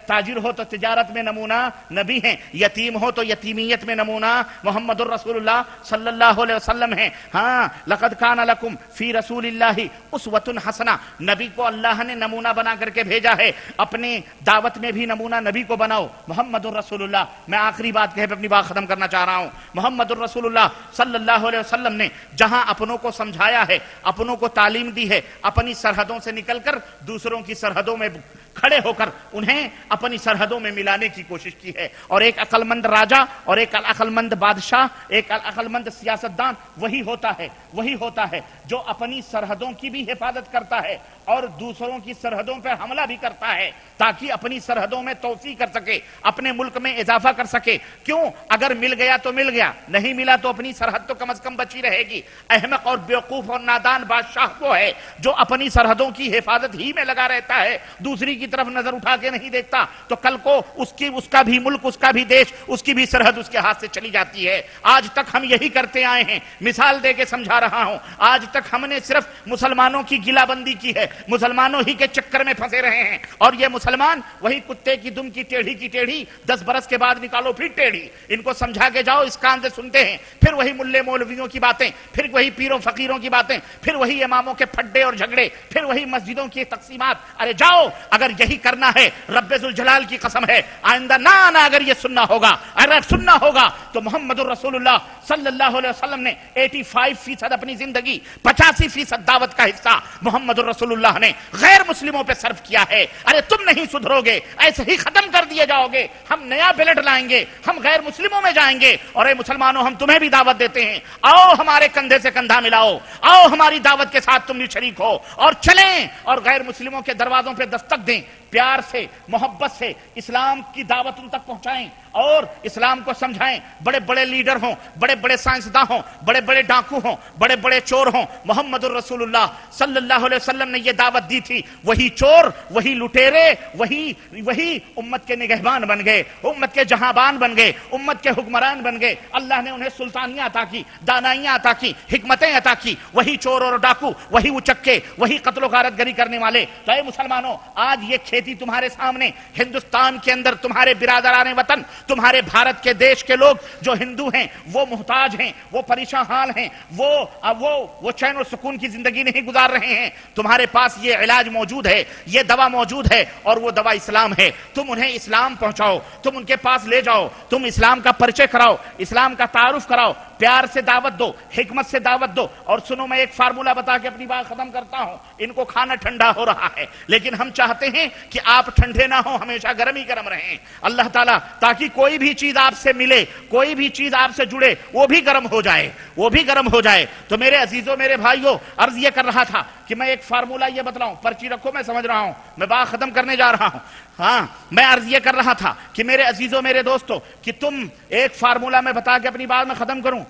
Speaker 1: تاجر ہو تو تجارت میں نمونہ نبی ہیں، یتیم ہو تو یتیمیت میں نمونہ محمد الرسول اللہ صلی اللہ علیہ وسلم ہیں۔ ہاں، لقد کان لکم فی رسول اللہ اسوۃ حسنہ، نبی کو اللہ نے نمونہ بنا کر کے بھیجا ہے، اپنے دعوت میں بھی نمونہ نبی کو بناؤ، محمد الرسول اللہ۔ میں آخری بات کہہ اپنی بات ختم کرنا چاہ رہا ہوں۔ محمد الرسول اللہ صلی اللہ علیہ وسلم نے جہاں اپنوں کو سمجھایا ہے، اپنوں کو تعلیم دی ہے، اپنی سرحدوں سے نکل کر دوسروں کی سرحدوں میں کھڑے ہو کر انہیں اپنی سرحدوں میں ملانے کی کوشش کی ہے، اور ایک عقل مند راجا اور ایک عقل مند بادشاہ، ایک عقل مند سیاستدان وہی ہوتا ہے جو اپنی سرحدوں کی بھی حفاظت کرتا ہے اور دوسروں کی سرحدوں پر حملہ بھی کرتا ہے، تاکہ اپنی سرحدوں میں توسیع کر سکے، اپنے ملک میں اضافہ کر سکے۔ کیوں؟ اگر مل گیا تو مل گیا، نہیں ملا تو اپنی سرحد تو کم از کم بچی رہے گی۔ احمق اور بیوقوف اور نادان بادشاہ وہ ہے جو اپنی سرحدوں کی حفاظت ہی میں لگا رہتا ہے، دوسری کی طرف نظر اٹھا کے نہیں دیکھتا، تو کل کو اس کا بھی ملک، اس کا بھی دیش، اس کی بھی سرحد اس کے ہاتھ سے چلی جاتی ہے۔ آج تک ہم یہی کرتے آئے ہیں، مثال دے کے سمجھا رہا ہوں، آج تک ہم نے صرف مسلمانوں کی گلہ بندی کی ہے، مسلمانوں ہی کے چکر میں پھنسے رہے ہیں، اور یہ مسلمان وہی کتے کی دم کی ٹیڑھی 10 برس کے بعد نکالو پھر ٹیڑھی. ان کو سمجھا کے جاؤ، اس کان سے سنتے ہیں، پھر وہی ملے مولویوں کی باتیں، پھر وہی پیروں فقیروں کی باتیں، پھر وہی اماموں کے پھڈے اور جھگڑے، پھر وہی مسجدوں کی تقسیمات. ارے جاؤ، اگر یہی کرنا ہے رب ذوالجلال کی قسم ہے آئندہ نہ آنا. اگر یہ سننا ہوگا، اگر سننا ہوگا تو محمد الرسول اللہ صلی اللہ علیہ وسلم نے 85% اپنی زندگی، 85% دعوت کا حصہ محمد الرسول اللہ نے غیر مسلموں پہ صرف کیا ہے. ارے تم نہیں سدھرو گے، ایسے ہی ختم کر دیے جاؤ گے. ہم نیا بلڈ لائیں گے، ہم غیر مسلموں میں جائیں گے. اور اے مسلمانوں، ہم تمہیں بھی دعوت دیتے ہیں، آؤ ہمارے کندھے سے کندھا ملاؤ، آؤ ہماری دعوت کے ساتھ تم بھی شریک ہو اور چلیں اور غیر مسلموں کے دروازوں پہ دستک دیں. پیار سے، محبت سے اسلام کی دعوت ان تک پہنچائیں اور اسلام کو سمجھائیں. بڑے بڑے لیڈر ہوں، بڑے بڑے سائنسداں ہوں، بڑے بڑے ڈاکو ہوں، بڑے بڑے چور ہوں، محمد الرسول اللہ صلی اللہ علیہ وسلم نے یہ دعوت دی تھی. وہی چور، وہی لٹیرے، وہی امت کے نگہبان بن گئے، امت کے جہاں بن گئے، امت کے حکمران بن گئے. اللہ نے انہیں سلطانیاں عطا کی، دانائیاں عطا کی، حکمتیں عطا کی. وہی چور اور ڈاکو، وہی اچکے، وہی قتل و غارت گری کرنے والے. تو اے مسلمانوں، آج یہ کھیتی تمہارے سامنے، ہندوستان کے اندر تمہارے برادران وطن، تمہارے بھارت کے دیش کے لوگ جو ہندو ہیں وہ محتاج ہیں، وہ پریشان حال ہیں، وہ چین و سکون کی زندگی نہیں گزار رہے ہیں. تمہارے پاس یہ علاج موجود ہے، یہ دوا موجود ہے اور وہ دوا اسلام ہے. تم انہیں اسلام پہنچاؤ، تم ان کے پاس لے جاؤ، تم اسلام کا پرچے کراؤ، اسلام کا تعارف کراؤ، پیار سے دعوت دو، حکمت سے دعوت دو. اور سنو، میں ایک فارمولہ بتا کے اپنی بات ختم کرتا ہوں. ان کو کھانا ٹھنڈا ہو رہا ہے لیکن ہم چاہتے ہیں کہ آپ ٹھنڈے نہ ہوں، ہمیشہ گرم ہی گرم رہیں. اللہ تعالیٰ تاکہ کوئی بھی چیز آپ سے ملے، کوئی بھی چیز آپ سے جڑے، وہ بھی گرم ہو جائے، وہ بھی گرم ہو جائے. تو میرے عزیزوں، میرے بھائیوں، عرض یہ کر رہا تھا کہ میں ایک فارمولہ یہ بتلاؤں. پرچی رکھو، میں سمجھ رہا ہوں، میں بات ختم کرنے جا رہا ہوں. ہاں، میں عرض یہ کر رہا تھا کہ میرے عزیزوں، میرے دوستوں، کہ تم ایک فارمولہ میں بتا کے اپنی بات میں ختم کروں.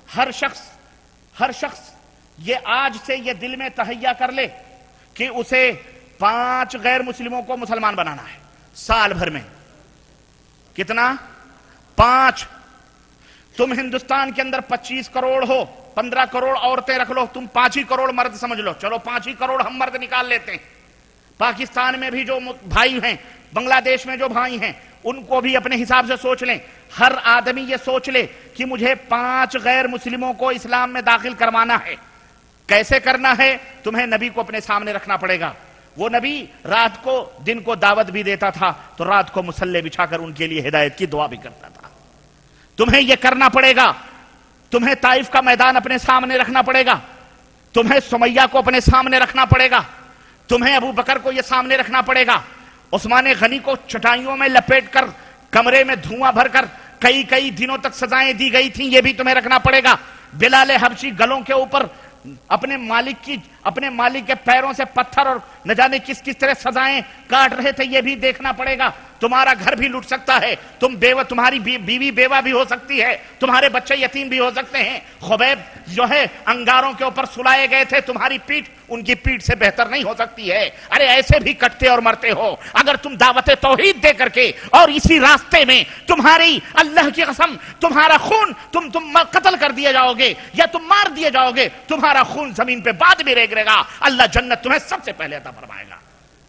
Speaker 1: ہر شخص یہ آج سے یہ دل میں تہیہ کر لے کہ اسے 5 غیر مسلموں کو مسلمان بنانا ہے سال بھر میں. کتنا؟ 5. تم ہندوستان کے اندر 25 کروڑ ہو، 15 کروڑ عورتیں رکھ لو، تم 5 ہی کروڑ مرد سمجھ لو. چلو 5 ہی کروڑ ہم مرد نکال لیتے ہیں. پاکستان میں بھی جو بھائی ہیں، بنگلہ دیش میں جو بھائی ہیں، ان کو بھی اپنے حساب سے سوچ لیں. ہر آدمی یہ سوچ لے کہ مجھے 5 غیر مسلموں کو اسلام میں داخل کروانا ہے. کیسے کرنا ہے؟ تمہیں نبی کو اپنے سامنے رکھنا پڑے گا. وہ نبی رات کو، دن کو دعوت بھی دیتا تھا تو رات کو مصلے بچھا کر ان کے لیے ہدایت کی دعا بھی کرتا تھا. تمہیں یہ کرنا پڑے گا. تمہیں طائف کا میدان اپنے سامنے رکھنا پڑے گا، تمہیں سمیہ کو اپنے سامنے رکھنا پڑے گا، تمہیں ابو بکر کو یہ سامنے رکھنا پڑے گا. عثمان غنی کو چٹائیوں میں لپیٹ کر، کمرے میں دھواں بھر کر کئی دنوں تک سزائیں دی گئی تھیں، یہ بھی تمہیں رکھنا پڑے گا. بلال حبشی گلوں کے اوپر اپنے مالک کے پیروں سے پتھر اور نہ جانے کس طرح سزائیں کاٹ رہے تھے، یہ بھی دیکھنا پڑے گا. تمہارا گھر بھی لٹ سکتا ہے، تمہاری بیوی بیوہ بھی ہو سکتی ہے، تمہارے بچے یتیم بھی ہو سکتے ہیں. خبیب جو ہے انگاروں کے اوپر سلائے گئے تھے، تمہاری پیٹھ ان کی پیٹھ سے بہتر نہیں ہو سکتی ہے. ارے ایسے بھی کٹتے اور مرتے ہو. اگر تم دعوت توحید دے کر کے اور اسی راستے میں تمہاری اللہ کی قسم تمہارا خون تم قتل کر دیے جاؤ گے یا تم مار دیے جاؤ گے، تمہارا خون زمین پہ بعد بھی رہ گا. اللہ جنت تمہیں سب سے پہلے عطا فرمائے گا.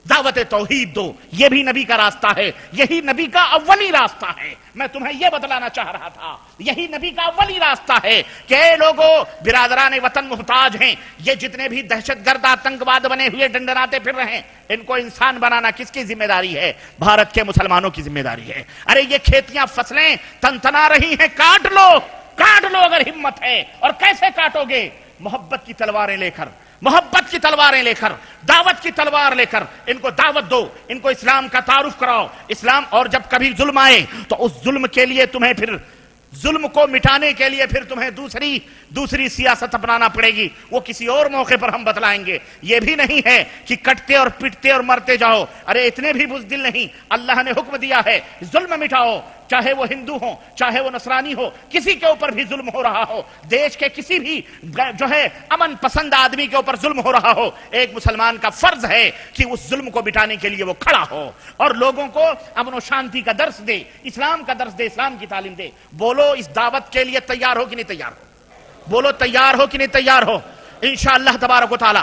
Speaker 1: دعوت توحید دو، یہ بھی نبی کا راستہ ہے، یہی نبی کا اولی راستہ ہے. میں تمہیں یہ بتلانا چاہ رہا تھا، یہی نبی کا اولی راستہ ہے کہ اے لوگوں، برادران وطن محتاج ہیں. یہ جتنے بھی دہشت گرد آتنکواد بنے ہوئے ڈنڈناتے پھر رہے ہیں، ان کو انسان بنانا کس کی ذمہ داری ہے؟ بھارت کے مسلمانوں کی ذمہ داری ہے. ارے یہ کھیتیاں، فصلیں تنتنا رہی ہیں، کاٹ لو اگر ہمت ہے. اور کیسے کاٹو گے؟ محبت کی تلواریں لے کر، محبت کی تلواریں لے کر، دعوت کی تلوار لے کر ان کو دعوت دو، ان کو اسلام کا تعارف کراؤ. اسلام، اور جب کبھی ظلم آئے تو اس ظلم کے لیے تمہیں پھر ظلم کو مٹانے کے لیے پھر تمہیں دوسری سیاست اپنانا پڑے گی. وہ کسی اور موقع پر ہم بتلائیں گے. یہ بھی نہیں ہے کہ کٹتے اور پٹتے اور مرتے جاؤ. ارے اتنے بھی بزدل نہیں. اللہ نے حکم دیا ہے ظلم مٹاؤ، چاہے وہ ہندو ہو، چاہے وہ نصرانی ہو، کسی کے اوپر بھی ظلم ہو رہا ہو، دیش کے کسی بھی جو ہے امن پسند آدمی کے اوپر ظلم ہو رہا ہو، ایک مسلمان کا فرض ہے کہ اس ظلم کو مٹانے کے لیے وہ کھڑا ہو اور لوگوں کو امن و شانتی کا درس دے، اسلام کا درس دے، اسلام کی تعلیم دے. بولو اس دعوت کے لیے تیار ہو کہ نہیں تیار ہو؟ بولو تیار ہو کہ نہیں تیار ہو؟ انشاءاللہ تبارک و تعالی